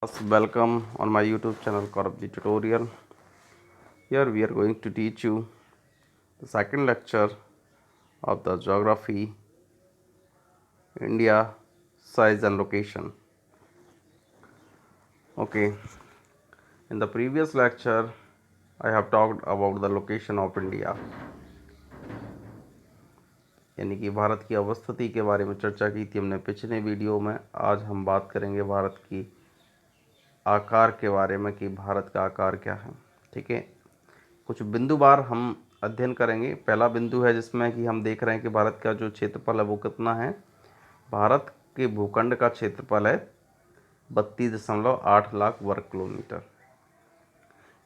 Welcome on my YouTube channel Korabji Tutorial. Here we are going to teach you the second lecture of the Geography India Size and Location. Okay, in the previous lecture I have talked about the location of India, यानी कि भारत की अवस्थिति के बारे में चर्चा की थी हमने पिछले वीडियो में। आज हम बात करेंगे भारत की आकार के बारे में कि भारत का आकार क्या है। ठीक है, कुछ बिंदुवार हम अध्ययन करेंगे। पहला बिंदु है जिसमें कि हम देख रहे हैं कि भारत का जो क्षेत्रफल है वो कितना है। भारत के भूखंड का क्षेत्रफल है 32.8 लाख वर्ग किलोमीटर।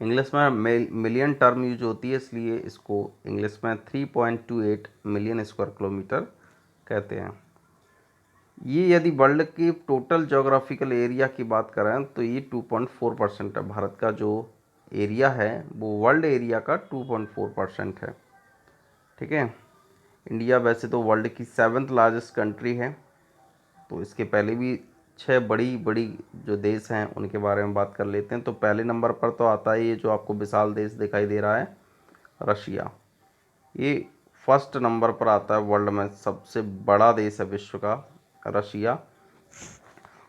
इंग्लिश में मिलियन टर्म यूज होती है, इसलिए इसको इंग्लिश में 3.28 मिलियन स्क्वायर किलोमीटर कहते हैं। ये यदि वर्ल्ड की टोटल जोग्राफिकल एरिया की बात करें तो ये 2.4% है। भारत का जो एरिया है वो वर्ल्ड एरिया का 2.4% है। ठीक है, इंडिया वैसे तो वर्ल्ड की 7th लार्जेस्ट कंट्री है। तो इसके पहले भी 6 बड़ी बड़ी जो देश हैं उनके बारे में बात कर लेते हैं। तो पहले नंबर पर तो आता है ये जो आपको विशाल देश दिखाई दे रहा है, रशिया। ये फर्स्ट नंबर पर आता है, वर्ल्ड में सबसे बड़ा देश है विश्व का रशिया।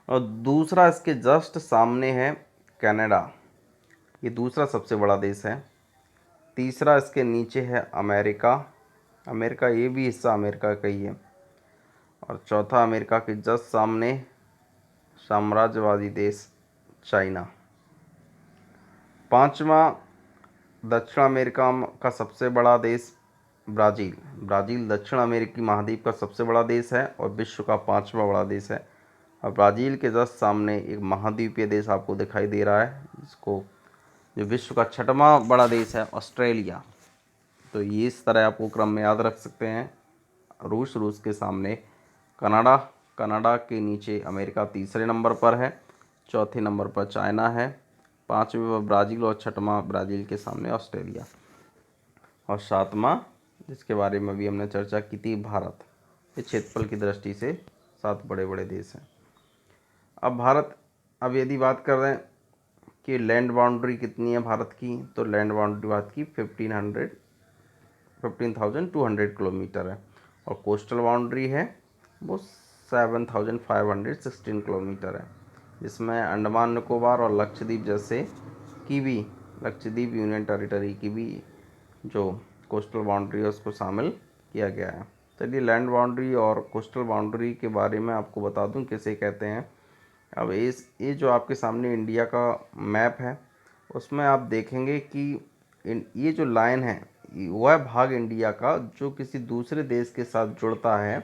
और दूसरा इसके जस्ट सामने है कनाडा, ये दूसरा सबसे बड़ा देश है। तीसरा इसके नीचे है अमेरिका, अमेरिका ये भी हिस्सा अमेरिका का ही है। और चौथा अमेरिका के जस्ट सामने साम्राज्यवादी देश चाइना। पांचवा दक्षिण अमेरिका का सबसे बड़ा देश ब्राज़ील। ब्राज़ील दक्षिण अमेरिकी महाद्वीप का सबसे बड़ा देश है और विश्व का 5वां बड़ा देश है। और ब्राज़ील के जस्ट सामने एक महाद्वीपीय देश आपको दिखाई दे रहा है जिसको जो विश्व का 6वां बड़ा देश है, ऑस्ट्रेलिया। तो ये इस तरह आपको क्रम में याद रख सकते हैं। रूस के सामने कनाडा, कनाडा के नीचे अमेरिका तीसरे नंबर पर है, चौथे नंबर पर चाइना है, 5वें पर ब्राज़ील और 6वां ब्राज़ील के सामने ऑस्ट्रेलिया। और 7वां जिसके बारे में भी हमने चर्चा की थी, भारत। ये क्षेत्रफल की दृष्टि से 7 बड़े बड़े देश हैं। अब यदि बात कर रहे हैं कि लैंड बाउंड्री कितनी है भारत की, तो लैंड बाउंड्री भारत की 15,200 किलोमीटर है। और कोस्टल बाउंड्री है वो 7,516 किलोमीटर है, जिसमें अंडमान निकोबार और लक्षद्वीप जैसे की भी लक्षद्वीप यूनियन टेरिटरी की भी जो कोस्टल बाउंड्री है उसको शामिल किया गया है। चलिए लैंड बाउंड्री और कोस्टल बाउंड्री के बारे में आपको बता दूं किसे कहते हैं। अब ये जो आपके सामने इंडिया का मैप है उसमें आप देखेंगे कि ये जो लाइन है वह भाग इंडिया का जो किसी दूसरे देश के साथ जुड़ता है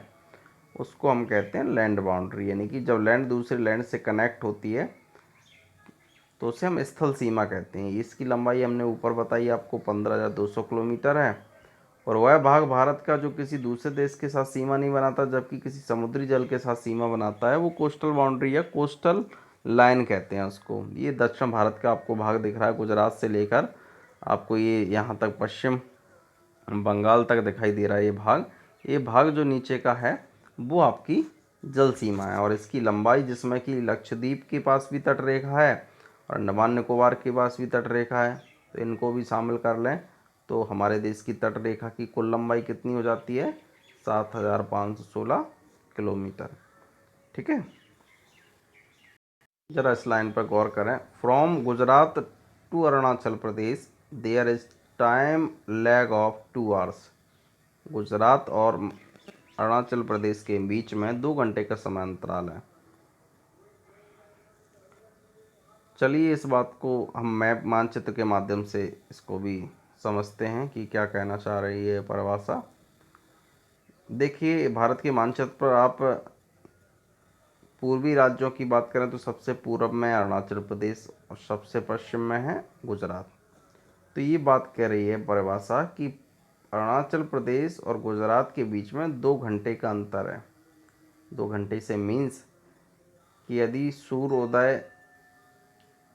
उसको हम कहते हैं लैंड बाउंड्री। यानी कि जब लैंड दूसरे लैंड से कनेक्ट होती है तो उसे हम स्थल सीमा कहते हैं। इसकी लंबाई हमने ऊपर बताई आपको 15,200 किलोमीटर है। और वह भाग भारत का जो किसी दूसरे देश के साथ सीमा नहीं बनाता जबकि किसी समुद्री जल के साथ सीमा बनाता है वो कोस्टल बाउंड्री या कोस्टल लाइन कहते हैं उसको। ये दक्षिण भारत का आपको भाग दिख रहा है, गुजरात से लेकर आपको ये यहाँ तक पश्चिम बंगाल तक दिखाई दे रहा है। ये भाग जो नीचे का है वो आपकी जल सीमा है। और इसकी लंबाई जिसमें कि लक्षद्वीप के पास भी तट रेखा है और अंडमान निकोबार के पास भी तट रेखा है, तो इनको भी शामिल कर लें तो हमारे देश की तट रेखा की कुल लंबाई कितनी हो जाती है, 7,516 किलोमीटर। ठीक है, जरा इस लाइन पर गौर करें। From Gujarat to Arunachal Pradesh there is time lag of 2 hours. Gujarat और अरुणाचल प्रदेश के बीच में 2 घंटे का समय अंतराल है। चलिए इस बात को हम मैप मानचित्र के माध्यम से इसको भी समझते हैं कि क्या कहना चाह रही है परिभाषा। देखिए भारत के मानचित्र पर आप पूर्वी राज्यों की बात करें तो सबसे पूर्व में अरुणाचल प्रदेश और सबसे पश्चिम में है गुजरात। तो ये बात कह रही है परिभाषा कि अरुणाचल प्रदेश और गुजरात के बीच में 2 घंटे का अंतर है। 2 घंटे से मीन्स कि यदि सूर्योदय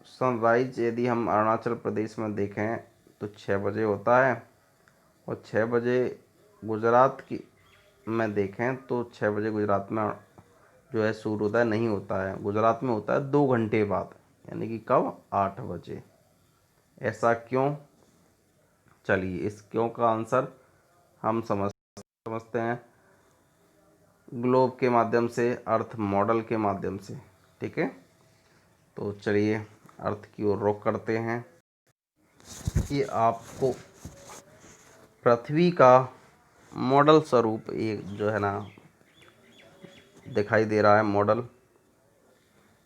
सनराइज यदि हम अरुणाचल प्रदेश में देखें तो 6 बजे होता है और 6 बजे गुजरात की में देखें तो 6 बजे गुजरात में जो है सूर्योदय नहीं होता है, गुजरात में होता है 2 घंटे बाद। यानी कि कब, 8 बजे। ऐसा क्यों? चलिए इस क्यों का आंसर हम समझते हैं ग्लोब के माध्यम से, अर्थ मॉडल के माध्यम से। ठीक है, तो चलिए अर्थ की ओर रुख करते हैं। ये आपको पृथ्वी का मॉडल स्वरूप एक जो है ना दिखाई दे रहा है मॉडल।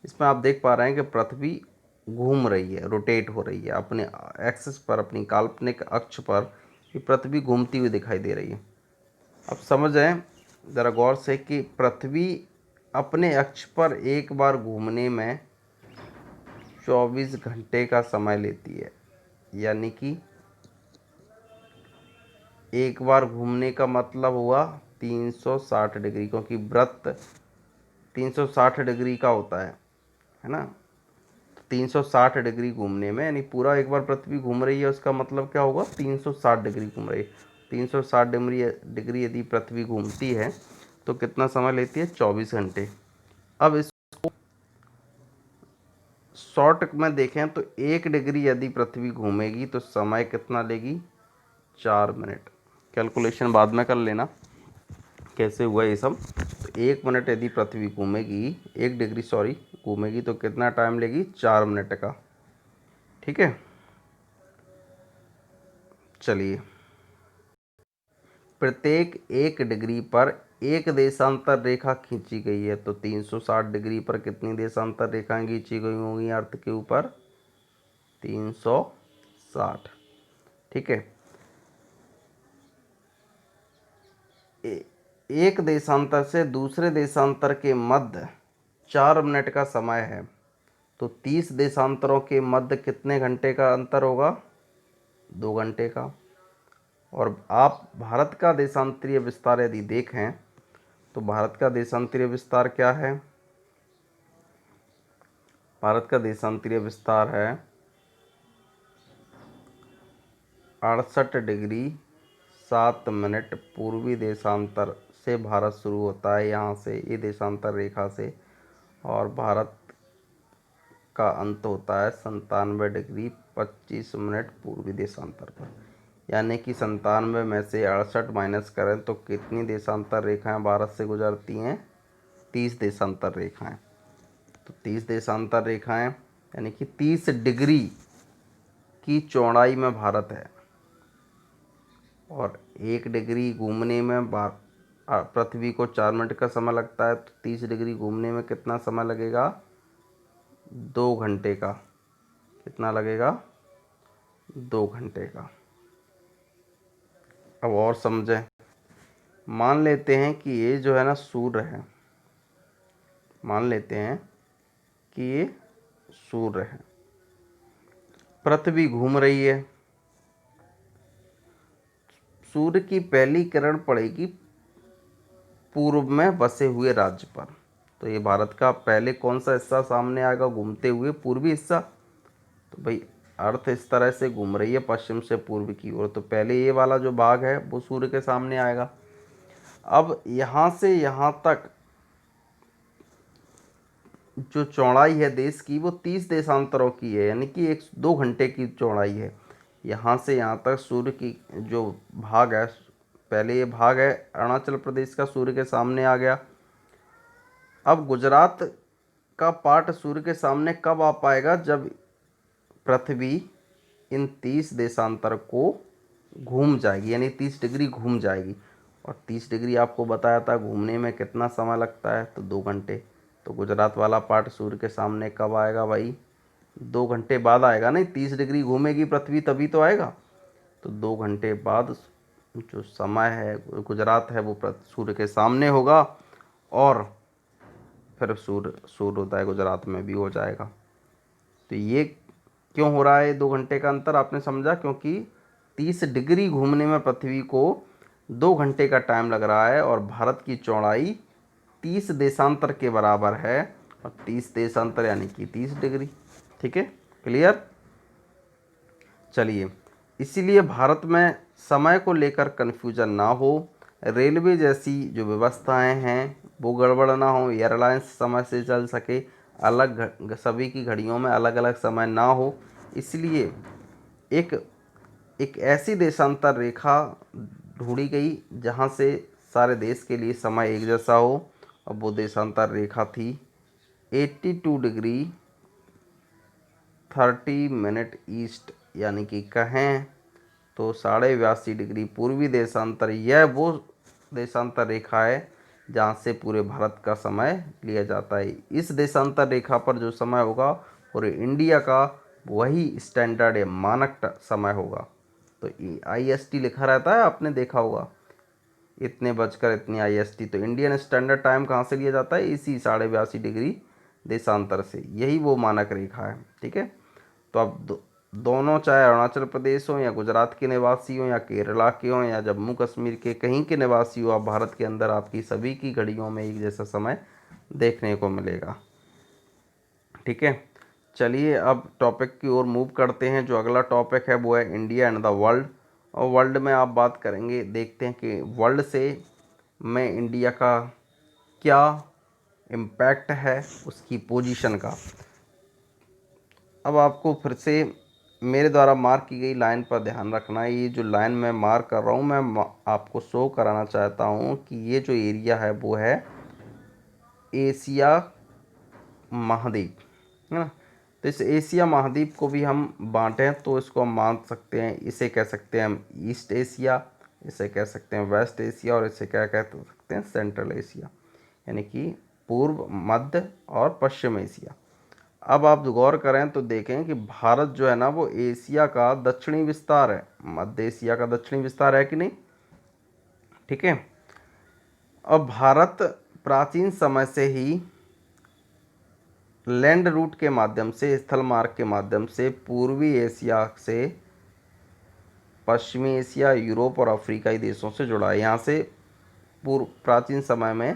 इसमें आप देख पा रहे हैं कि पृथ्वी घूम रही है, रोटेट हो रही है अपने एक्सिस पर, अपनी काल्पनिक अक्ष पर ये पृथ्वी घूमती हुई दिखाई दे रही है। अब समझें ज़रा गौर से कि पृथ्वी अपने अक्ष पर एक बार घूमने में 24 घंटे का समय लेती है। यानी कि एक बार घूमने का मतलब हुआ 360 डिग्री, क्योंकि वृत्त 360 डिग्री का होता है ना। 360 डिग्री घूमने में, यानी पूरा एक बार पृथ्वी घूम रही है, उसका मतलब क्या होगा, 360 डिग्री घूम रही है। 360 डिग्री यदि पृथ्वी घूमती है तो कितना समय लेती है, 24 घंटे। अब इसको शॉर्ट में देखें तो 1 डिग्री यदि पृथ्वी घूमेगी तो समय कितना लेगी, 4 मिनट। कैलकुलेशन बाद में कर लेना कैसे हुआ ये सब। तो 1 मिनट यदि पृथ्वी घूमेगी, 1 डिग्री सॉरी घूमेगी तो कितना टाइम लेगी, 4 मिनट का। ठीक है, चलिए प्रत्येक 1 डिग्री पर एक देशांतर रेखा खींची गई है, तो 360 डिग्री पर कितनी देशांतर रेखाएं खींची गई होंगी अर्थ के ऊपर, 360। ठीक है, एक देशांतर से दूसरे देशांतर के मध्य 4 मिनट का समय है, तो 30 देशांतरों के मध्य कितने घंटे का अंतर होगा, 2 घंटे का। और आप भारत का देशांतरीय विस्तार यदि देखें तो भारत का देशांतरीय विस्तार क्या है, भारत का देशांतरीय विस्तार है 68 डिग्री 7 मिनट पूर्वी देशांतर से भारत शुरू होता है, यहाँ से ये देशांतर रेखा से, और भारत का अंत होता है 97 डिग्री 25 मिनट पूर्वी देशांतर पर। यानी कि 97 में से 68 माइनस करें तो कितनी देशांतर रेखाएं भारत से गुजरती हैं, 30 देशांतर रेखाएं। तो 30 देशांतर रेखाएं यानी कि 30 डिग्री की चौड़ाई में भारत है, और 1 डिग्री घूमने में पृथ्वी को 4 मिनट का समय लगता है, तो 30 डिग्री घूमने में कितना समय लगेगा, 2 घंटे का। कितना लगेगा, 2 घंटे का। अब और समझें, मान लेते हैं कि ये जो है ना सूर्य है, मान लेते हैं कि ये सूर्य है, पृथ्वी घूम रही है, सूर्य की पहली किरण पड़ेगी पूर्व में बसे हुए राज्य पर, तो ये भारत का पहले कौन सा हिस्सा सामने आएगा, घूमते हुए पूर्वी हिस्सा। तो भाई अर्थ इस तरह से घूम रही है पश्चिम से पूर्व की ओर, तो पहले ये वाला जो भाग है वो सूर्य के सामने आएगा। अब यहाँ से यहाँ तक जो चौड़ाई है देश की वो 30 देशांतरों की है, यानी कि 2 घंटे की चौड़ाई है। यहाँ से यहाँ तक सूर्य की जो भाग है, पहले ये भाग है अरुणाचल प्रदेश का, सूर्य के सामने आ गया। अब गुजरात का पार्ट सूर्य के सामने कब आ पाएगा, जब पृथ्वी इन 30 देशांतर को घूम जाएगी, यानी 30 डिग्री घूम जाएगी। और 30 डिग्री आपको बताया था घूमने में कितना समय लगता है, तो 2 घंटे। तो गुजरात वाला पार्ट सूर्य के सामने कब आएगा भाई, 2 घंटे बाद आएगा। नहीं, 30 डिग्री घूमेगी पृथ्वी तभी तो आएगा, तो 2 घंटे बाद जो समय है गुजरात है वो सूर्य के सामने होगा, और फिर सूर्योदय गुजरात में भी हो जाएगा। तो ये क्यों हो रहा है 2 घंटे का अंतर, आपने समझा, क्योंकि 30 डिग्री घूमने में पृथ्वी को 2 घंटे का टाइम लग रहा है, और भारत की चौड़ाई 30 देशांतर के बराबर है, और 30 देशांतर यानी कि 30 डिग्री। ठीक है, क्लियर। चलिए, इसीलिए भारत में समय को लेकर कन्फ्यूजन ना हो, रेलवे जैसी जो व्यवस्थाएं हैं वो गड़बड़ ना हो, एयरलाइंस समय से चल सके, सभी की घड़ियों में अलग अलग समय ना हो, इसलिए एक एक ऐसी देशांतर रेखा ढूंढी गई जहाँ से सारे देश के लिए समय एक जैसा हो। और वो देशांतर रेखा थी 82 डिग्री 30 मिनट ईस्ट, यानी कि कहें तो 82.5 डिग्री पूर्वी देशांतर। यह वो देशांतर रेखा है जहाँ से पूरे भारत का समय लिया जाता है। इस देशांतर रेखा पर जो समय होगा पूरे इंडिया का वही स्टैंडर्ड या मानक समय होगा। तो IST लिखा रहता है, आपने देखा होगा, इतने बजकर इतनी IST। तो इंडियन स्टैंडर्ड टाइम कहाँ से लिया जाता है? इसी 82.5 डिग्री देशांतर से। यही वो मानक रेखा है। ठीक है, तो अब दोनों, चाहे अरुणाचल प्रदेश हो या गुजरात के निवासी हो या केरला के हो या जम्मू कश्मीर के कहीं के निवासी हो, आप भारत के अंदर आपकी सभी की घड़ियों में एक जैसा समय देखने को मिलेगा। ठीक है, चलिए अब टॉपिक की ओर मूव करते हैं। जो अगला टॉपिक है वो है इंडिया एंड द वर्ल्ड। और वर्ल्ड में आप बात करेंगे, देखते हैं कि वर्ल्ड से में इंडिया का क्या इम्पैक्ट है, उसकी पोजीशन का। अब आपको फिर से मेरे द्वारा मार्क की गई लाइन पर ध्यान रखना है। ये जो लाइन मैं मार्क कर रहा हूँ, मैं आपको शो कराना चाहता हूँ कि ये जो एरिया है वो है एशिया महाद्वीप, है ना। तो इस एशिया महाद्वीप को भी हम बांटें तो इसको हम मान सकते हैं, इसे कह सकते हैं हम ईस्ट एशिया, इसे कह सकते हैं वेस्ट एशिया, और इसे क्या कह सकते हैं सेंट्रल एशिया, यानी कि पूर्व, मध्य और पश्चिम एशिया। अब आप गौर करें तो देखें कि भारत जो है ना वो एशिया का दक्षिणी विस्तार है, मध्य एशिया का दक्षिणी विस्तार है कि नहीं। ठीक है, अब भारत प्राचीन समय से ही लैंड रूट के माध्यम से, स्थल मार्ग के माध्यम से पूर्वी एशिया से पश्चिमी एशिया, यूरोप और अफ्रीकाई देशों से जुड़ा है। यहाँ से पूर्व प्राचीन समय में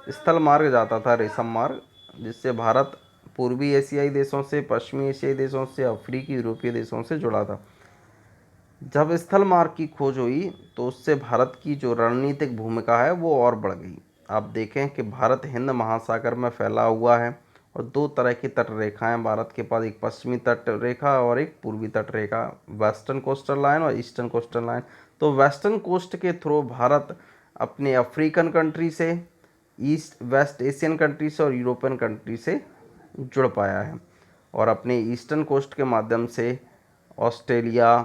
स्थल मार्ग जाता था, रेशम मार्ग, जिससे भारत पूर्वी एशियाई देशों से, पश्चिमी एशियाई देशों से, अफ्रीकी, यूरोपीय देशों से जुड़ा था। जब स्थल मार्ग की खोज हुई तो उससे भारत की जो रणनीतिक भूमिका है वो और बढ़ गई। आप देखें कि भारत हिंद महासागर में फैला हुआ है और दो तरह की तट रेखाएं भारत के पास, एक पश्चिमी तट रेखा और एक पूर्वी तट रेखा, वेस्टर्न कोस्टल लाइन और ईस्टर्न कोस्टल लाइन। तो वेस्टर्न कोस्ट के थ्रू भारत अपने अफ्रीकन कंट्री से, ईस्ट वेस्ट एशियन कंट्री से और यूरोपियन कंट्री से जुड़ पाया है, और अपने ईस्टर्न कोस्ट के माध्यम से ऑस्ट्रेलिया,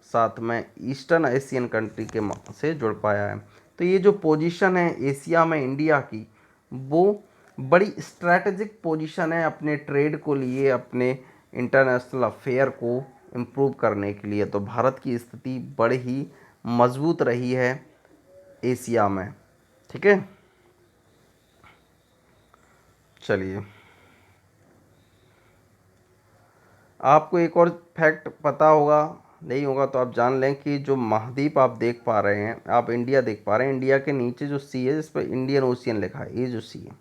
साथ में ईस्टर्न एशियन कंट्री के से जुड़ पाया है। तो ये जो पोजीशन है एशिया में इंडिया की, वो बड़ी स्ट्रैटेजिक पोजीशन है अपने ट्रेड को लिए, अपने इंटरनेशनल अफेयर को इम्प्रूव करने के लिए। तो भारत की स्थिति बड़ी ही मजबूत रही है एशिया में। ठीक है, चलिए आपको एक और फैक्ट पता होगा, नहीं होगा तो आप जान लें कि जो महाद्वीप आप देख पा रहे हैं, आप इंडिया देख पा रहे हैं, इंडिया के नीचे जो सी है जिस पर इंडियन ओशियन लिखा है, ये जो सी है,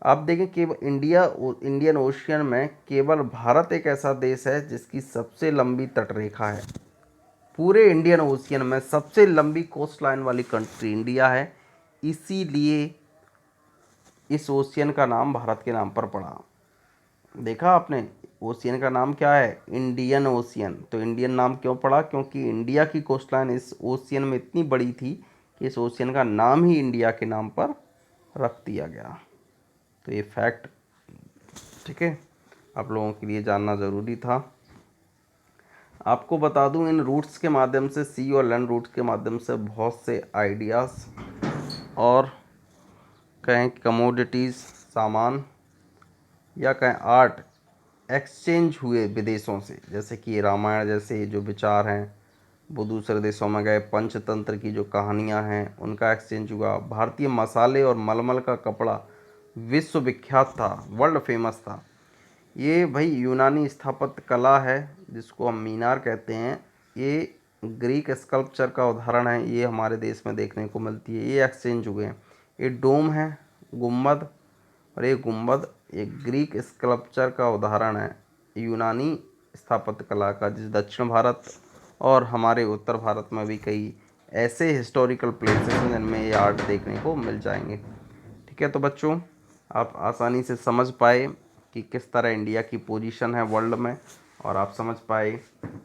आप देखें कि इंडियन ओशियन में केवल भारत एक ऐसा देश है जिसकी सबसे लंबी तटरेखा है। पूरे इंडियन ओशियन में सबसे लंबी कोस्ट लाइन वाली कंट्री इंडिया है, इसीलिए इस ओशियन का नाम भारत के नाम पर पड़ा। देखा आपने, ओशियन का नाम क्या है? Indian ocean. तो इंडियन नाम क्यों पड़ा? क्योंकि इंडिया की कोस्ट लाइन इस ओशियन में इतनी बड़ी थी कि इस ओशियन का नाम ही इंडिया के नाम पर रख दिया गया। तो ये फैक्ट, ठीक है, आप लोगों के लिए जानना ज़रूरी था। आपको बता दूं, इन रूट्स के माध्यम से, सी और लैंड रूट्स के माध्यम से बहुत से आइडियाज़ और कहें कमोडिटीज़, सामान, या कहें आर्ट एक्सचेंज हुए विदेशों से। जैसे कि रामायण जैसे जो विचार हैं वो दूसरे देशों में गए, पंचतंत्र की जो कहानियाँ हैं उनका एक्सचेंज हुआ। भारतीय मसाले और मलमल का कपड़ा विश्व विख्यात था, वर्ल्ड फेमस था। ये भाई यूनानी स्थापत्य कला है जिसको हम मीनार कहते हैं, ये ग्रीक स्कल्पचर का उदाहरण है, ये हमारे देश में देखने को मिलती है, ये एक्सचेंज हुए हैं। ये डोम है, गुम्बद, और ये गुम्बद एक ग्रीक स्कल्पचर का उदाहरण है यूनानी स्थापत्य कला का, जिस दक्षिण भारत और हमारे उत्तर भारत में भी कई ऐसे हिस्टोरिकल प्लेसेस हैं जिनमें ये आर्ट देखने को मिल जाएंगे। ठीक है, तो बच्चों आप आसानी से समझ पाए कि किस तरह इंडिया की पोजीशन है वर्ल्ड में, और आप समझ पाए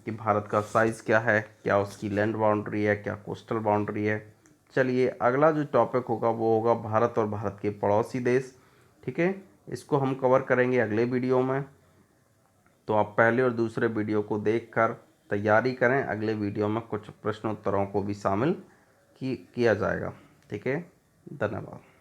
कि भारत का साइज़ क्या है, क्या उसकी लैंड बाउंड्री है, क्या कोस्टल बाउंड्री है। चलिए अगला जो टॉपिक होगा वो होगा भारत और भारत के पड़ोसी देश। ठीक है, इसको हम कवर करेंगे अगले वीडियो में। तो आप पहले और दूसरे वीडियो को देखकर तैयारी करें, अगले वीडियो में कुछ प्रश्नोत्तरों को भी शामिल किया जाएगा। ठीक है, धन्यवाद।